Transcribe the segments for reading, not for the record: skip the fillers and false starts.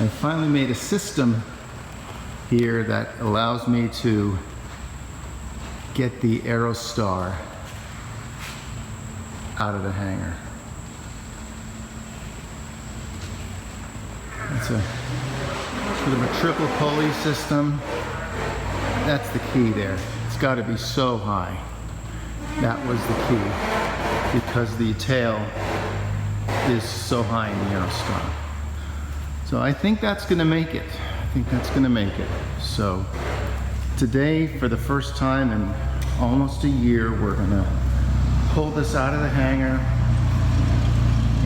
I finally made a system here that allows me to get the Aerostar out of the hangar. It's a sort of a triple pulley system. That's the key there. It's got to be so high. That was the key, because the tail is so high in the Aerostar. So I think that's going to make it. So today, for the first time in almost a year, we're going to pull this out of the hangar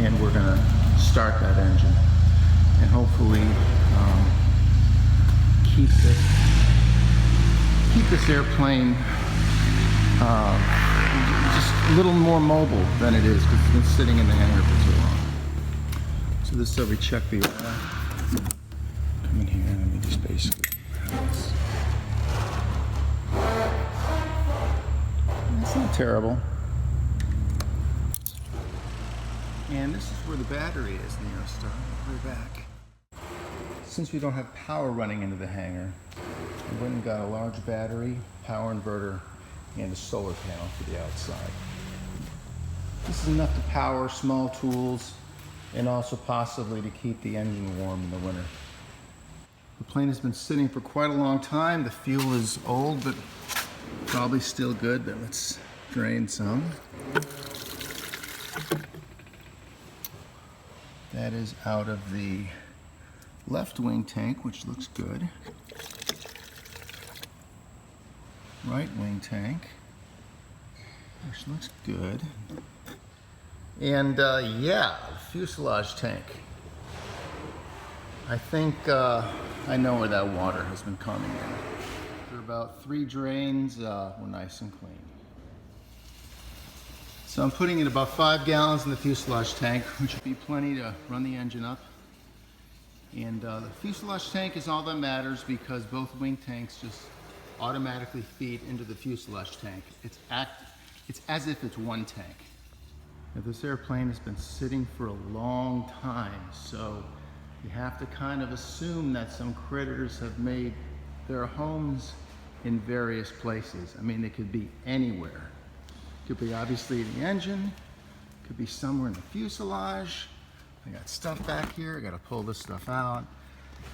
and we're going to start that engine and hopefully keep this airplane just a little more mobile than it is, because it's been sitting in the hangar for too long. So this is how we check the oil. Come in here, let me just basically have this. That's not terrible. And this is where the battery is in the Aerostar. We're back. Since we don't have power running into the hangar, we went and got a large battery, power inverter, and a solar panel for the outside. This is enough to power small tools and also possibly to keep the engine warm in the winter. The plane has been sitting for quite a long time. The fuel is old, but probably still good, but let's drain some. That is out of the left wing tank, which looks good. Right wing tank, which looks good. And yeah, fuselage tank. I think I know where that water has been coming in. There are about 3 drains, were nice and clean. So I'm putting in about 5 gallons in the fuselage tank, which would be plenty to run the engine up. And the fuselage tank is all that matters, because both wing tanks just automatically feed into the fuselage tank. It's as if it's one tank. Now, this airplane has been sitting for a long time, so you have to kind of assume that some critters have made their homes in various places. I mean, they could be anywhere. Could be obviously in the engine, could be somewhere in the fuselage. I got stuff back here, I gotta pull this stuff out.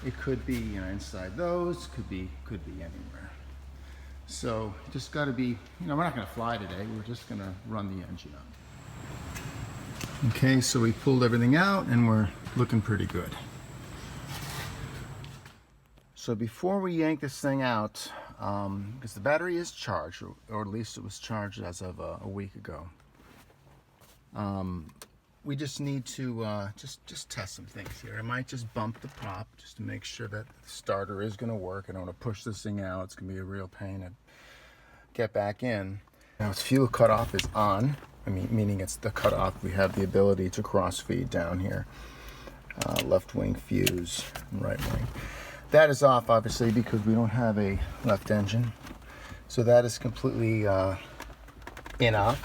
It could be, you know, inside those, could be anywhere. So just gotta be, you know, we're not gonna fly today, we're just gonna run the engine up. Okay, so we pulled everything out and we're looking pretty good. So before we yank this thing out, because the battery is charged, or at least it was charged as of a week ago, we just need to just test some things here. I might just bump the prop just to make sure that the starter is going to work. I don't want to push this thing out. It's going to be a real pain to get back in. Now its fuel cutoff is on. I mean, meaning it's the cutoff. We have the ability to cross feed down here. Left wing fuse, right wing. That is off, obviously, because we don't have a left engine. So that is completely in-op.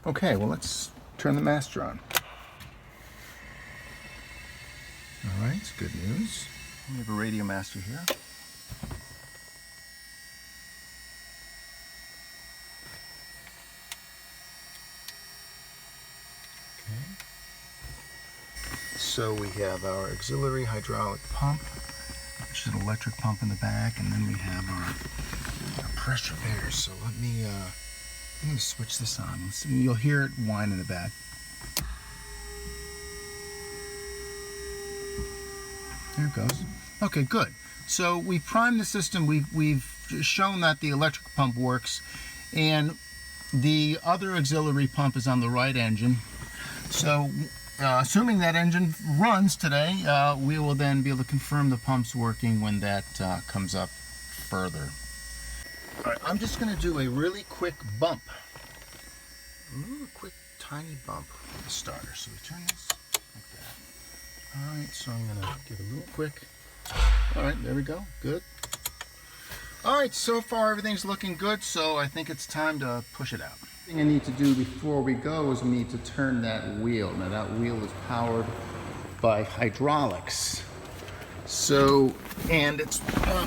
Okay, well, let's turn the master on. All right, it's good news. We have a radio master here. So we have our auxiliary hydraulic pump, which is an electric pump in the back, and then we have our pressure there. So let me, I'm going to switch this on. You'll hear it whine in the back. There it goes. Okay, good. So we primed the system. We've shown that the electric pump works, and the other auxiliary pump is on the right engine. So assuming that engine runs today, we will then be able to confirm the pump's working when that comes up further. All right, I'm just going to do a really quick bump. A really quick, tiny bump with the starter. So we turn this like that. All right, so I'm going to give a little quick. All right, there we go. Good. All right, so far everything's looking good, so I think it's time to push it out. thing I need to do before we go is we need to turn that wheel. Now that wheel is powered by hydraulics. So, and it's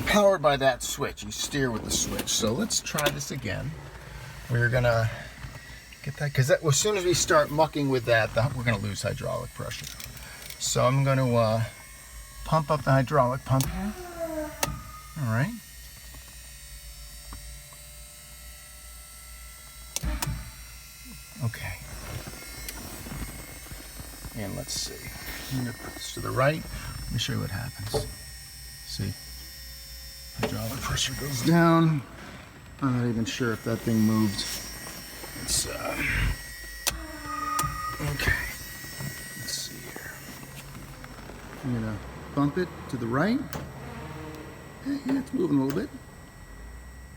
powered by that switch. You steer with the switch. So let's try this again. We're gonna get that, because as soon as we start mucking with that, we're gonna lose hydraulic pressure. So I'm gonna pump up the hydraulic pump here. All right. Okay. And let's see. I'm gonna put this to the right. Let me show you what happens. See, hydraulic pressure goes down. I'm not even sure if that thing moved. It's okay. Let's see here. I'm gonna bump it to the right. Yeah, it's moving a little bit.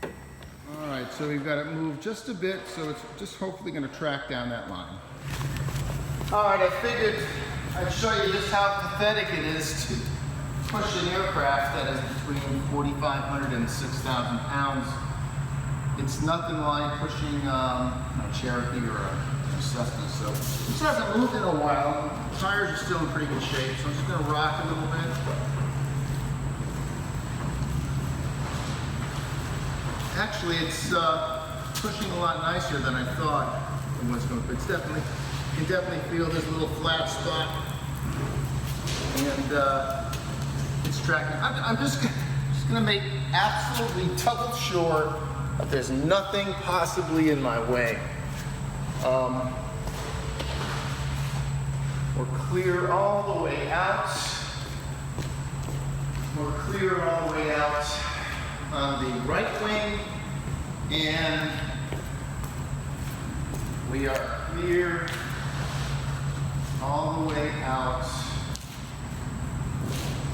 All right, so we've got it moved just a bit, so it's just hopefully gonna track down that line. All right, I figured I'd show you just how pathetic it is to push an aircraft that is between 4,500 and 6,000 pounds. It's nothing like pushing a Cherokee or a Cessna. So this hasn't moved in a while. The tires are still in pretty good shape, so I'm just going to rock a little bit. Actually, it's pushing a lot nicer than I thought it was going to. It's definitely, you can definitely feel this little flat spot, and it's tracking. I'm just going to make absolutely double sure that there's nothing possibly in my way. We're clear all the way out. We're clear all the way out on the right wing, and we are clear all the way out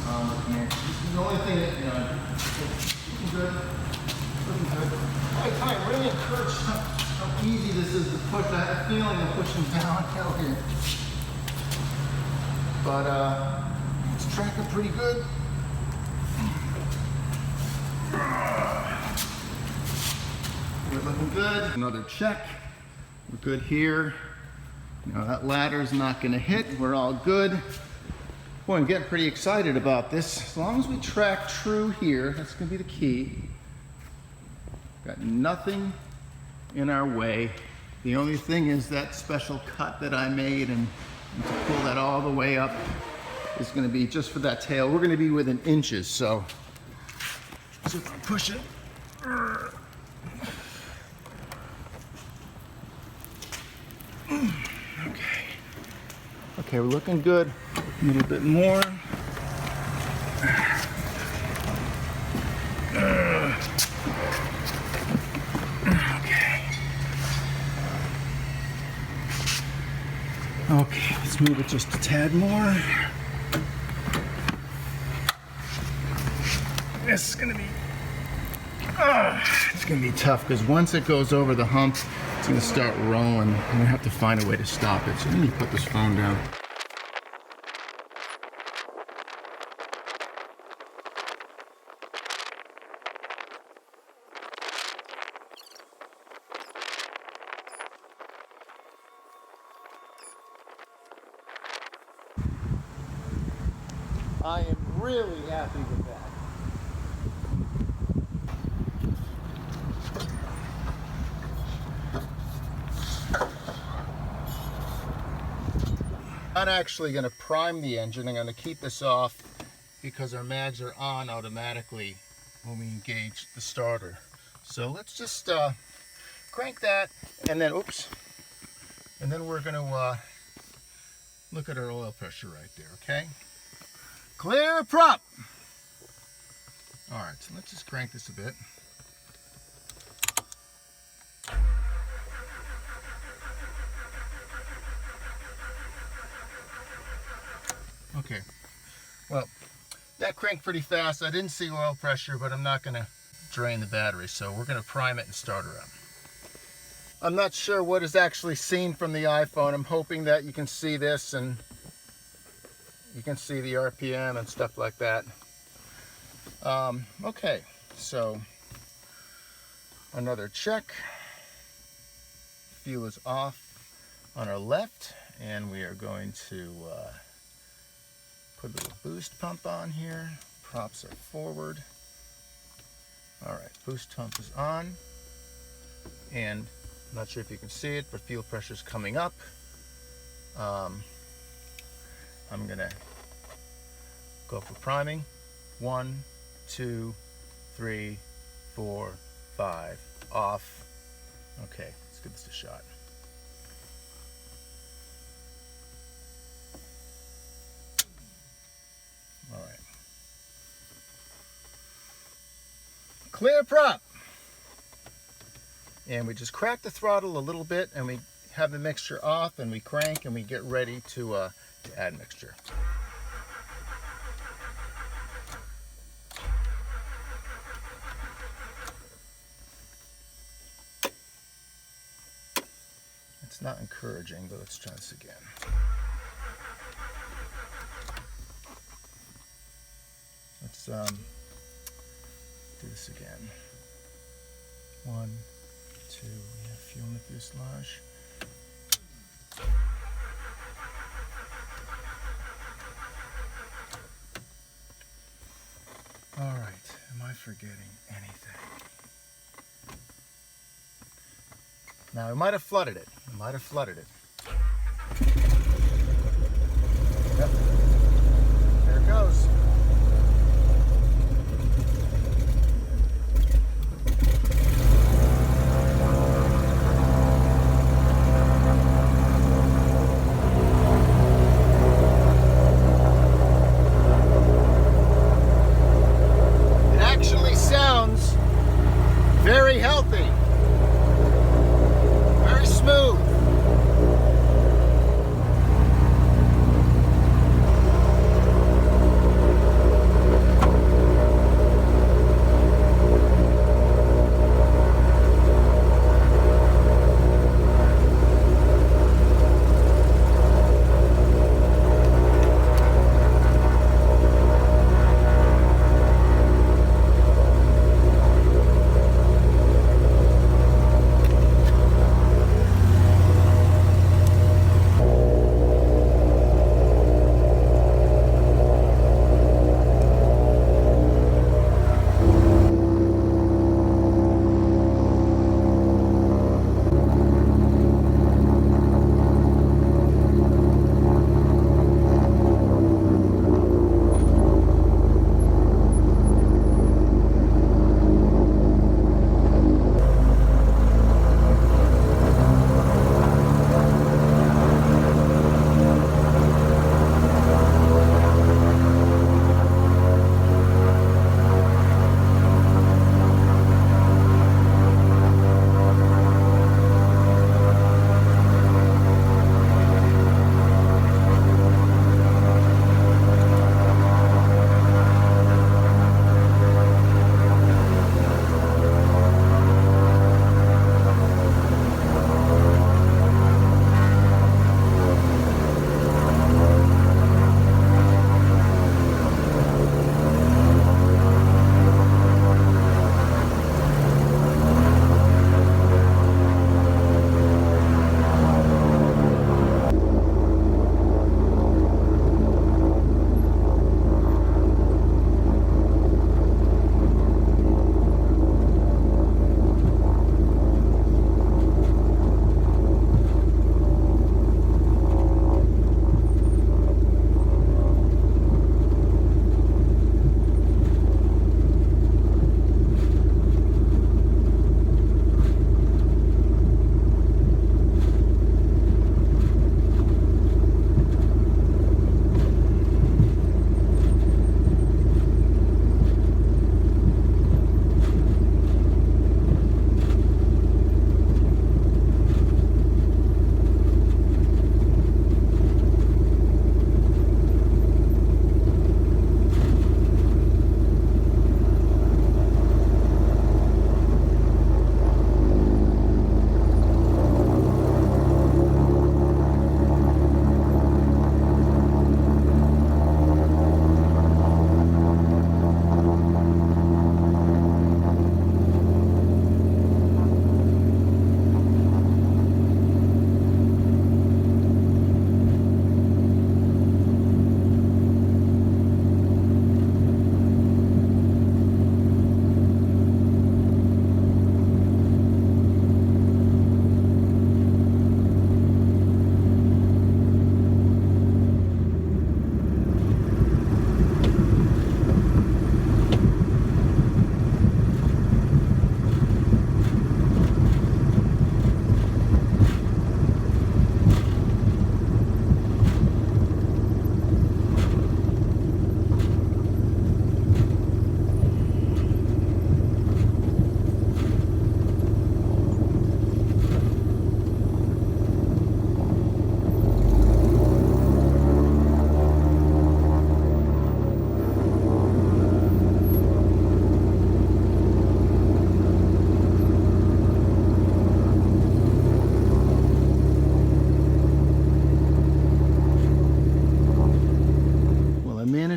on the command. This is the only thing that, looking good. Looking good. I really encourage how easy this is to push. I have a feeling I'm pushing downhill here. But it's tracking pretty good. We're looking good. Another check. We're good here. That ladder's not going to hit. We're all good. Boy, I'm getting pretty excited about this. As long as we track true here, that's going to be the key. Got nothing in our way. The only thing is that special cut that I made, and to pull that all the way up is going to be just for that tail. We're going to be within inches, so if I push it. Okay, we're looking good. A little bit more. Okay, let's move it just a tad more. This is gonna be, it's gonna be tough because once it goes over the hump, it's gonna start rolling. I'm gonna have to find a way to stop it. So let me put this phone down. I am really happy with that. I'm not actually going to prime the engine. I'm going to keep this off because our mags are on automatically when we engage the starter. So let's just crank that, and then and then we're going to look at our oil pressure right there. Okay, clear prop. All right, so let's just crank this a bit. Okay, well, that cranked pretty fast. I didn't see oil pressure, but I'm not going to drain the battery, so we're going to prime it and start her up. I'm not sure what is actually seen from the iPhone. I'm hoping that you can see this and you can see the RPM and stuff like that. Okay, so another check. view is off on our left, and we are going to put a little boost pump on here. Props are forward. All right, boost pump is on, and I'm not sure if you can see it, but fuel pressure is coming up. I'm gonna go for priming. 1, 2, 3, 4, 5, off. Okay, let's give this a shot. All right. Clear prop. And we just crack the throttle a little bit, and we have the mixture off, and we crank, and we get ready to add mixture. It's not encouraging, but let's try this again. Let's do this again. 1, 2, we have fuel in the fuselage. All right, am I forgetting anything? Now, we might have flooded it. We might have flooded it. Yep. There it goes. It actually sounds very healthy. Smooth.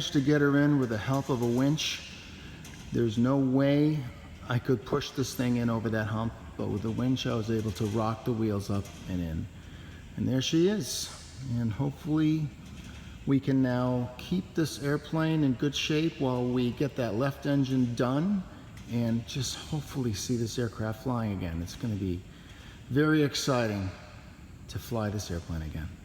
managed to get her in with the help of a winch. There's no way I could push this thing in over that hump, but with the winch I was able to rock the wheels up and in. And there she is. And hopefully we can now keep this airplane in good shape while we get that left engine done and just hopefully see this aircraft flying again. It's going to be very exciting to fly this airplane again.